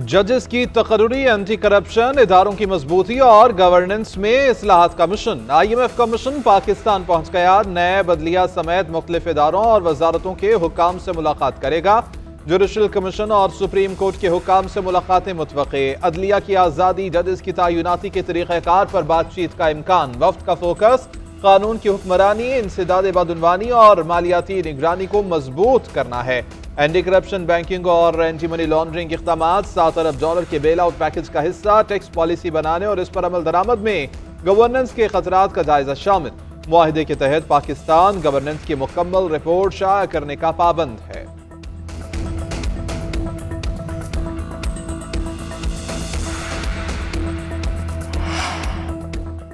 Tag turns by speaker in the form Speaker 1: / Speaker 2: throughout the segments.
Speaker 1: जजेस की तकर्रुरी anti corruption, इदारों की मजबूती और गवर्नेंस में इस्लाहात का मिशन। IMF का मिशन पाकिस्तान पहुंच गया। नए बदलिया समेत मुख्तलिफ इदारों और वजारतों के हुकाम से मुलाकात करेगा। जुडिशल कमीशन और सुप्रीम कोर्ट के हुकाम से मुलाकातें मुतवक्के। अदलिया की आज़ादी, जजेस की तयनाती के तरीक़ेकार पर बातचीत का इम्कान। वफ्द का फोकस कानून की हुक्मरानी, इंसदाद बदउनवानी और मालियाती निगरानी को मजबूत करना है। एंटी करप्शन, बैंकिंग और एंटी मनी लॉन्ड्रिंग इक़दाम। $7 अरब के बेल आउट पैकेज का हिस्सा। टैक्स पॉलिसी बनाने और इस पर अमल दरामद में गवर्नेंस के खतरात का जायजा शामिल। मुआहिदे के तहत पाकिस्तान गवर्नेंस की मुकम्मल रिपोर्ट शाया करने का पाबंद है।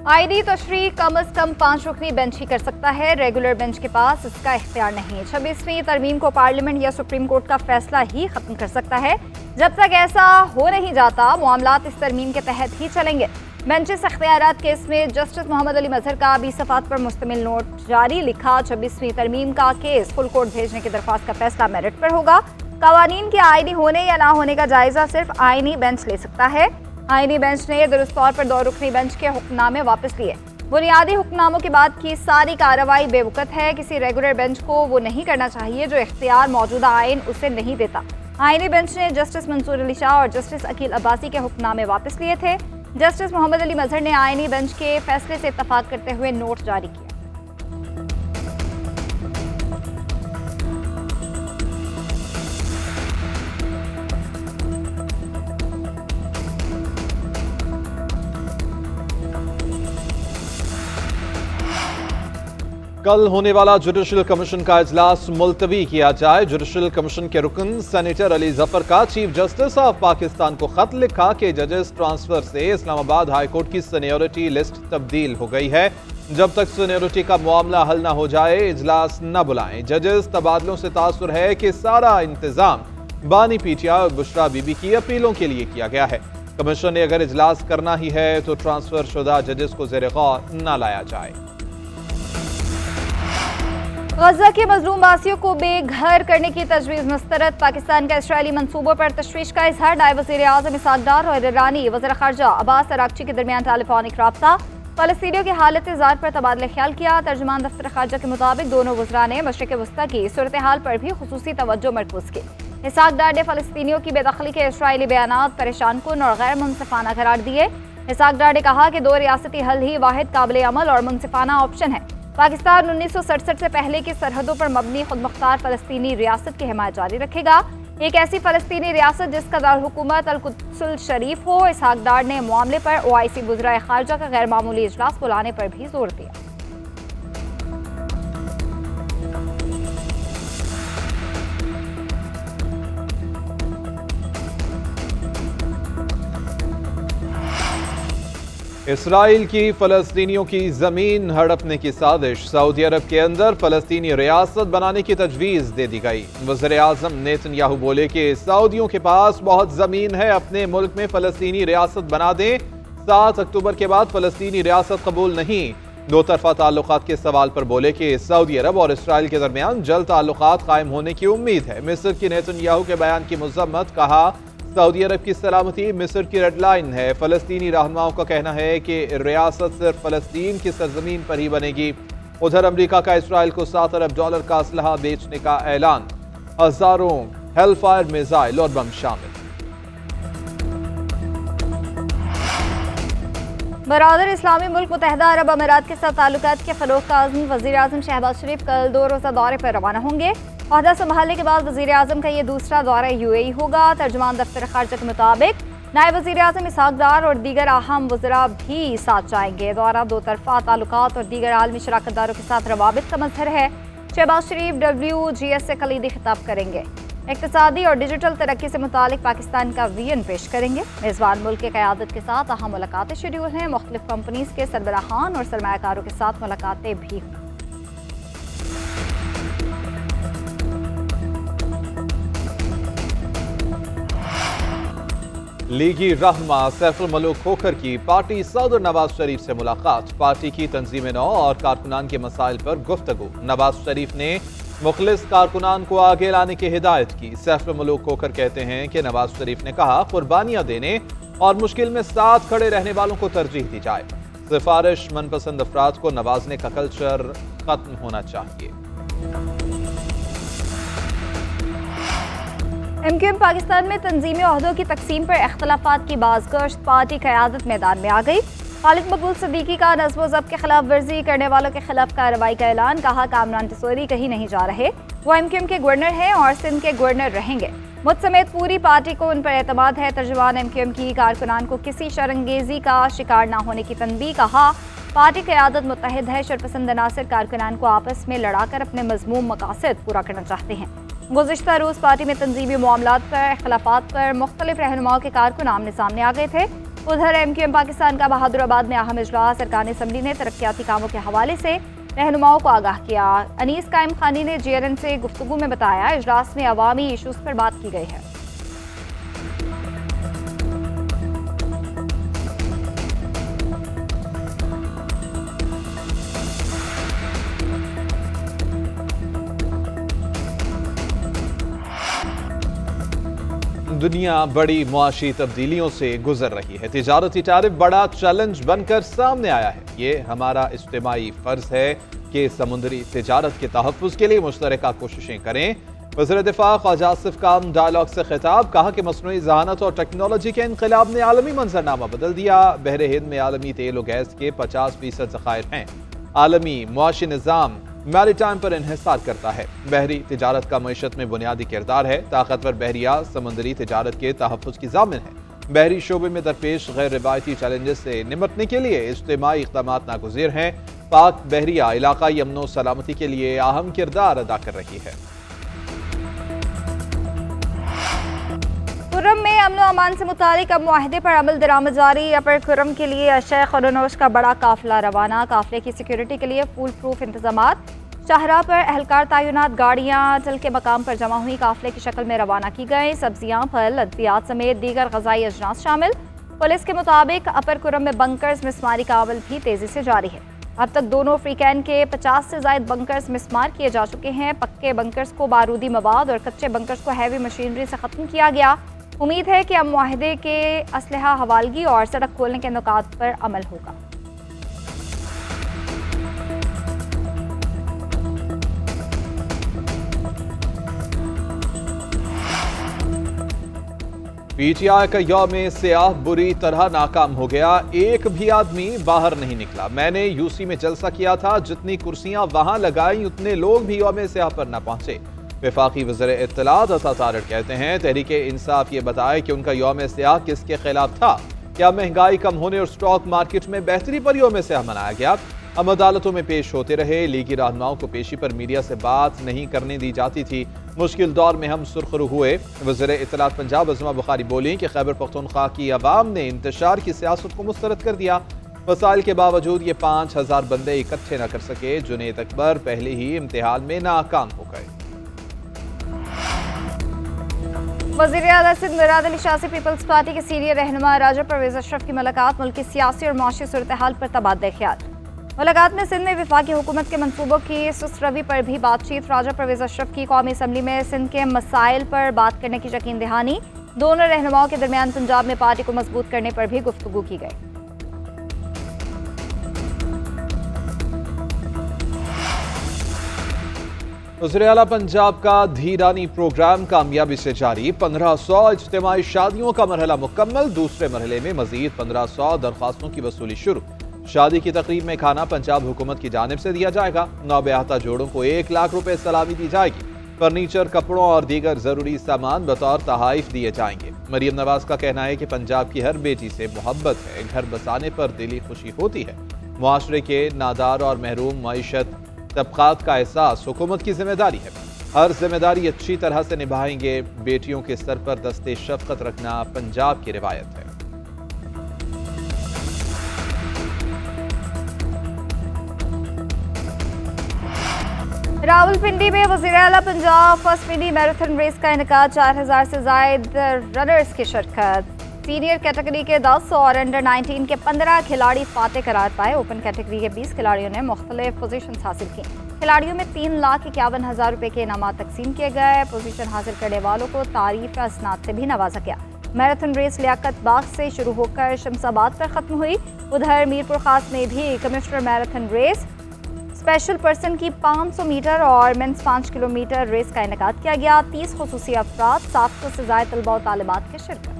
Speaker 2: आईनी तशरीह कम अज कम 5 रुकनी बेंच ही कर सकता है। रेगुलर बेंच के पास इसका इख्तियार नहीं। 26वीं तरमीम को पार्लियामेंट या सुप्रीम कोर्ट का फैसला ही खत्म कर सकता है। जब तक ऐसा हो नहीं जाता, मामलात इस तरमीम के तहत ही चलेंगे। बेंचेस इख्तियारात केस में जस्टिस मोहम्मद अली मजहर का 20 सफ़ात पर मुश्तमिल नोट जारी। लिखा, 26वीं तरमीम का केस फुल कोर्ट भेजने की दरख्वास्त का फैसला मेरिट पर होगा। कवानीन के आईनी होने या ना होने का जायजा सिर्फ आईनी बेंच ले सकता है। आईनी बेंच ने दुरुस्त तौर पर 2 रुकनी बेंच के हुक्मनामे वापस लिए। बुनियादी हुक्मनामों के बाद की सारी कार्रवाई बेवकत है। किसी रेगुलर बेंच को वो नहीं करना चाहिए जो इख्तियार मौजूदा आइन उसे नहीं देता। आईनी बेंच ने जस्टिस मंसूर अली शाह और जस्टिस अकील अब्बासी के हुक्मनामे वापस लिए थे। जस्टिस मोहम्मद अली मजहर ने आईनी बेंच के फैसले से इत्तफाक करते हुए नोट जारी किया।
Speaker 1: कल होने वाला जुडिशल कमीशन का इजलास मुलतवी किया जाए। जुडिशल कमीशन के रुकन सेनेटर अली जफर का चीफ जस्टिस ऑफ पाकिस्तान को खत लिखा कि जजेस ट्रांसफर से इस्लामाबाद हाई कोर्ट की सीनियरिटी लिस्ट तब्दील हो गई है। जब तक सीनियरिटी का मामला हल ना हो जाए, इजलास न बुलाएं। जजेस तबादलों से तासुर है कि सारा इंतजाम बानी पीटिया और बुशरा बीबी की अपीलों के लिए किया गया है। कमीशन ने अगर इजलास करना ही है तो ट्रांसफर शुदा जजेस को ज़ेर गौर न लाया जाए।
Speaker 2: गजा के मजलूम वासियों को बेघर करने की तजवीज़ मुस्तरद। पाकिस्तान का इसराइली मंसूबों पर तशवीश का इजहार। नायब वज़ीर आज़म इसहाक डार और ईरानी वज़ीर ख़ारजा अब्बास अराग़ची के दरमियान टेलीफोनिक रब्ता। फ़लस्तीनियों की हालत ज़ार पर तबादला ख्याल किया। तर्जुमान दफ्तर ख़ारजा के मुताबिक दोनों वज़रा ने मशरिक़ वस्ता की सूरत हाल पर भी खुसूसी तवज्जो मरकूज़ की। इसहाक डार ने फ़लस्तीनियों की बेदखली के इसराइली बयानात परेशान कुन और गैर मुनसिफाना करार दिए। इसहाक डार ने कहा कि 2 रियासती हल ही वाहिद काबिल अमल और मुनसिफाना ऑप्शन है। पाकिस्तान 1967 से पहले की सरहदों पर मबनी खुदमुख्तार फ़लस्तीनी रियासत की हिमायत जारी रखेगा। एक ऐसी फ़लस्तीनी रियासत जिसका दारुल-हुकूमत अल-कुद्सुल शरीफ हो। इसहाक डार ने मामले पर OIC वज़राए ख़ारजा का गैर मामूली इजलास बुलाने पर भी जोर दिया।
Speaker 1: इसराइल की फ़लस्तीनियों की ज़मीन हड़पने की साजिश। सऊदी अरब के अंदर फ़लस्तीनी रियासत बनाने की तजवीज़ दे दी गई। वज़ीर आज़म नेतन्याहू बोले कि सऊदियों के पास बहुत ज़मीन है, अपने मुल्क में फ़लस्तीनी रियासत बना दें। 7 अक्टूबर के बाद फ़लस्तीनी रियासत कबूल नहीं। 2 तरफ़ा ताल्लुकात के सवाल पर बोले कि सऊदी अरब और इसराइल के दरमियान जल्द ताल्लुकात कायम होने की उम्मीद है। मिस्र की नेतन्याहू के बयान की मज़म्मत। कहा, सऊदी अरब की सलामती मिस्र की रेड लाइन है। फ़लस्तीनी रहनुमाओं का कहना है कि रियासत सिर्फ फ़लस्तीन की सरजमीन पर ही बनेगी। उधर अमरीका का इसराइल को $7 अरब का असलहा बेचने का ऐलान। हज़ारों हेलफायर मिसाइल और बम शामिल।
Speaker 2: बरादर इस्लामी मुल्क मुत्तहिदा अरब अमीरात के साथ ताल्लुकात के फ़रोग़ का अज़्म। वज़ीर आज़म शहबाज शरीफ कल 2 रोज़ा दौरे पर रवाना होंगे। ओहदा संभालने के बाद वज़ीर आज़म का ये दूसरा दौरा UAE होगा। तर्जुमान दफ्तर ख़ारजा के मुताबिक नायब वज़ीर आज़म इसहाक डार और दीगर अहम वज़रा भी साथ जाएंगे। दौरा 2 तरफ़ा ताल्लुकात और दीगर आलमी शराकतदारों के साथ रवाबित का मज़हर है। शहबाज शरीफ WGS से कलीदी खिताब करेंगे। इक़्तिसादी और डिजिटल तरक्की से मुतालिक पाकिस्तान का विजन पेश करेंगे। मेज़बान मुल्क की क़यादत के साथ अहम मुलाकातें शेड्यूल हैं। मुख्तलिफ कंपनीज़ के सरबराहान और सरमायाकारों के साथ मुलाकातें भी हों।
Speaker 1: लीगी रहनुमा सैफुल मलूक खोखर की पार्टी सदर नवाज शरीफ से मुलाकात। पार्टी की तंजीम नौ और कारकुनान के मसाइल पर गुफ्तगू। नवाज शरीफ ने मुखलिस कारकुनान को आगे लाने की हिदायत की। सैफुल मलूक खोखर कहते हैं कि नवाज शरीफ ने कहा कुर्बानियां देने और मुश्किल में साथ खड़े रहने वालों को तरजीह दी जाए। सिफारिश मनपसंद अफराद को नवाजने का कल्चर खत्म होना चाहिए।
Speaker 2: एमक्यूएम पाकिस्तान में तंजीमी ओहदों की तकसीम पर इख्तलाफात की बाज़गश्त। पार्टी क़यादत मैदान में आ गई। खालिद मकबूल सिद्दीकी का नज़्म व ज़ब्त के खिलाफ वर्जी करने वालों के खिलाफ कार्रवाई का ऐलान। कहा कामरान टिसोरी कहीं नहीं जा रहे, वो एमक्यूएम के गवर्नर हैं और सिंध के गवर्नर रहेंगे। मुझ समेत पूरी पार्टी को उन पर एतमाद है। तर्जुमान एमक्यूएम की कारकुनान को किसी शरंगेजी का शिकार न होने की तनबीह। कहा पार्टी क़यादत मुत्तहिद है। शरपसंद अनासिर कारकुनान को आपस में लड़ाकर अपने मज़मूम मकासद पूरा करना चाहते हैं। गुज़िश्ता रोज़ पार्टी में तंजीमी मामलात पर इख्तलाफात पर मुख्तलिफ रहनुमाओं के कारकुन आमने सामने आ गए थे। उधर एमक्यूएम पाकिस्तान का बहादुराबाद में अहम इजलास। अरकान असम्बली ने तरक्याती कामों के हवाले से रहनुमाओं को आगाह किया। अनीस कायम खानी ने JNN से गुफ्तगू में बताया इजलास में अवामी इशूज़ पर बात की गई है।
Speaker 1: दुनिया बड़ी मुआशी तब्दीलियों से गुजर रही है। तिजारती टैरिफ बड़ा चैलेंज बनकर सामने आया है। ये हमारा इज्तिमाई फर्ज है कि समुद्री तिजारत के तहफ़्फ़ुज़ के लिए मुश्तरका कोशिशें करें। वज़ीर दिफ़ा ख्वाजा आसिफ काम डायलॉग से खिताब। कहा कि मसनूई ज़हानत और टेक्नोलॉजी के इनक़िलाब ने आलमी मंजरनामा बदल दिया। बहरे हिंद में आलमी तेल और गैस के 50% ज़खायर हैं। आलमी मुआशी निज़ाम मैरीटाइम पर इन्हिसार करता है। बहरी तिजारत का मईशत में बुनियादी किरदार है। ताकतवर बहरिया समुद्री तिजारत के तहफ़्फ़ुज़ की ज़ामिन है। बहरी शोबे में दरपेश गैर रिवायती चैलेंजेस से निपटने के लिए इज्तिमाई इक़दामात नागुज़ीर हैं। पाक बहरिया इलाक़ाई अमन व सलामती के लिए अहम किरदार अदा कर रही है।
Speaker 2: खुर्रम में अमन व अमान से मुतालिक अब मुआहदे पर अमल दरामद जारी। अपर खुर्रम के लिए अशय खरोनोश का बड़ा काफिला रवाना। काफिले की सिक्योरिटी के लिए फूल प्रूफ इंतजामात। शाहराह पर एहलकार तैनात। गाड़ियाँ चल के मकाम पर जमा हुई काफिले की शक्ल में रवाना की गई। सब्जियाँ, फल, अद्वियात समेत दीगर ग़ज़ाई अजनास शामिल। पुलिस के मुताबिक अपर खुर्रम में बंकर्स मिसमारी का अमल भी तेज़ी से जारी है। अब तक दोनों फ्रीकैन के 50 से ज़ायद बंकर्स मिसमार किए जा चुके हैं। पक्के बंकर्स को बारूदी मवाद और कच्चे बंकर्स को हैवी मशीनरी से ख़त्म किया गया। उम्मीद है कि अब मुआहदे के असलहा हवालगी और सड़क खोलने के नुकात पर अमल होगा।
Speaker 1: PTI का यौम सियाह बुरी तरह नाकाम हो गया। एक भी आदमी बाहर नहीं निकला। मैंने यूसी में जलसा किया था, जितनी कुर्सियां वहां लगाई उतने लोग भी यौम सियाह पर न पहुंचे। वफाकी वज़ीर इत्तलात अता तारड़ कहते हैं तहरीके इंसाफ ये बताए कि उनका यौम सियाह किसके खिलाफ था। क्या महंगाई कम होने और स्टॉक मार्केट में बेहतरी पर यौम सियाह मनाया गया? हम अदालतों में पेश होते रहे। लीगी रहनुमाओं को पेशी पर मीडिया से बात नहीं करने दी जाती थी। मुश्किल दौर में हम सुरखरू हुए। वज़ीर इत्तलात पंजाब अज़मा बुखारी बोली कि खैबर पख्तूनख्वा की अवाम ने इंतशार की सियासत को मुस्तरद कर दिया। वसाइल के बावजूद ये 5000 बंदे इकट्ठे न कर सके। जुनैद अकबर पहले ही इम्तिहान में नाकाम हो गए।
Speaker 2: वज़ीर आला सिंध मुराद अली शाह से पीपल्स पार्टी के सीनियर रहनुमा राजा परवेज़ अशरफ की मुलाकात। मुल्क की सियासी और माशी सूरत हाल पर तबादला ख्याल। मुलाकात में सिंध में वफाकी हुकूमत के मनसूबों की सुस्त रवी पर भी बातचीत। राजा परवेज़ अशरफ की कौमी असम्बली में सिंध के मसाइल पर बात करने की यकीन दहानी। दोनों रहनुमाओं के दरमियान पंजाब में पार्टी को मजबूत करने पर भी गुफ्तगू की गई।
Speaker 1: वज़ीर आला पंजाब का धीरानी प्रोग्राम कामयाबी से जारी। 1500 इज्तिमाई शादियों का मरहला मुकम्मल। दूसरे मरहले में मजीद 1500 दरख्वास्तों की वसूली शुरू। शादी की तकरीब में खाना पंजाब हुकूमत की जानिब से दिया जाएगा। नौब्याहता जोड़ों को 1 लाख रुपए सलामी दी जाएगी। फर्नीचर, कपड़ों और दीगर जरूरी सामान बतौर तहाइफ दिए जाएंगे। मरियम नवाज का कहना है कि पंजाब की हर बेटी से मोहब्बत है। घर बसाने पर दिली खुशी होती है। मुआशरे के नादार और महरूम मईशत तबकात का एहसास हुकूमत की जिम्मेदारी है। हर जिम्मेदारी अच्छी तरह से निभाएंगे। बेटियों के सर पर दस्ते शफकत रखना पंजाब की रिवायत है।
Speaker 2: रावलपिंडी में वज़ीर आला Punjab first mini marathon race का इनेकाद। 4000 से ज़ायद रनर्स की शिरकत। सीनियर कैटेगरी के 10 और अंडर 19 के 15 खिलाड़ी फातेह करार पाए। ओपन कैटेगरी के 20 खिलाड़ियों ने मुख्तलिफ पोजीशन हासिल की। खिलाड़ियों में 3,51,000 रुपए के इनामात तकसीम किए गए। पोजीशन हासिल करने वालों को तारीफ असनाद से भी नवाजा गया। मैराथन रेस लियाकत बाग से शुरू होकर शमशाबाद पर खत्म हुई। उधर मीरपुर खास में भी commissioner marathon race special person की 500 मीटर और मेंस 5 किलोमीटर रेस का इनेकाद किया गया। 30 खुसूसी अफराद, 700 से ज़ायद तलबा और तालिबात की शिरकत।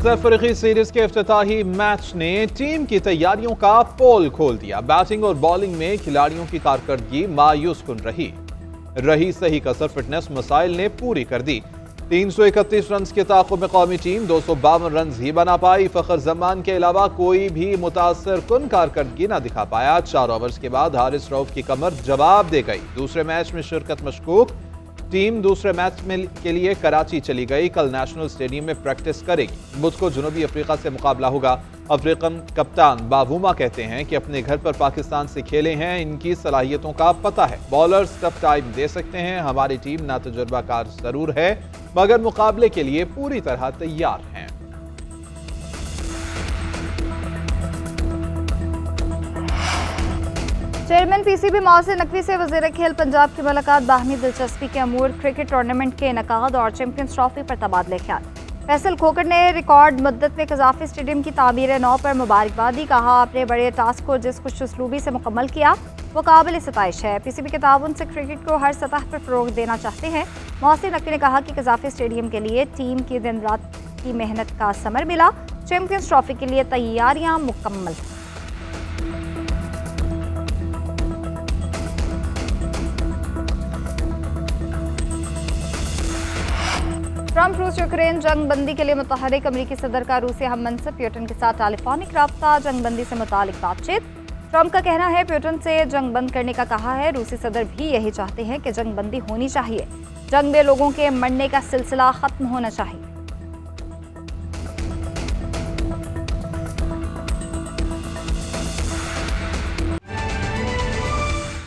Speaker 1: सरफरीकी सीरीज के इफ्तिताही मैच ने टीम की तैयारियों का पोल खोल दिया। बैटिंग और बॉलिंग में खिलाड़ियों की कारकर्दगी मायूस कुन रही सही कसर फिटनेस मसाइल ने पूरी कर दी। 331 रन के ताक़ुब में कौमी टीम 252 रन ही बना पाई। फखर जमान के अलावा कोई भी मुतासर कुन कारकर्दगी न दिखा पाया। 4 ओवर्स के बाद हारिस रऊफ की कमर जवाब दे गई। दूसरे मैच में शिरकत मशकूक। टीम दूसरे मैच में के लिए कराची चली गई। कल नेशनल स्टेडियम में प्रैक्टिस करेगी। बुध को जनूबी अफ्रीका से मुकाबला होगा। अफ्रीकन कप्तान बावूमा कहते हैं कि अपने घर पर पाकिस्तान से खेले हैं, इनकी सलाहियतों का पता है। बॉलर्स टफ टाइम दे सकते हैं। हमारी टीम ना तजुर्बाकार जरूर है मगर मुकाबले के लिए पूरी तरह तैयार हैं।
Speaker 2: चेयरमैन पीसीबी मोहसिन नकवी से वज़ीर खेल पंजाब की मुलाकात। बाहमी दिलचस्पी के अमूर, क्रिकेट टूर्नामेंट के इनेकाद और चैंपियंस ट्रॉफी पर तबादले ख्याल। फैसल खोकर ने रिकॉर्ड मुद्दत में कज़ाफ़ी स्टेडियम की तामीर नौ पर मुबारकबाद दी। कहा, आपने बड़े टास्क को जिस खुश उसलूबी से मुकम्मल किया वो काबिल सताइश है। पीसीबी के ताउन से क्रिकेट को हर सतह पर फ़रोग़ देना चाहते हैं। मोहसिन नकवी ने कहा कि कज़ाफ़ी स्टेडियम के लिए टीम की दिन रात की मेहनत का समर मिला। चैंपियंस ट्रॉफी के लिए तैयारियाँ मुकम्मल। ट्रंप रूस यूक्रेन जंग बंदी के लिए मुतहरिक अमरीकी सदर का रूसी हम मनसब प्यूटन के साथ टेलीफोनिक राब्ता। जंग बंदी से मुतालिक बातचीत। ट्रंप का कहना है प्यूटन से जंग बंद करने का कहा है। रूसी सदर भी यही चाहते हैं कि जंग बंदी होनी चाहिए। जंग में लोगों के मरने का सिलसिला खत्म होना चाहिए।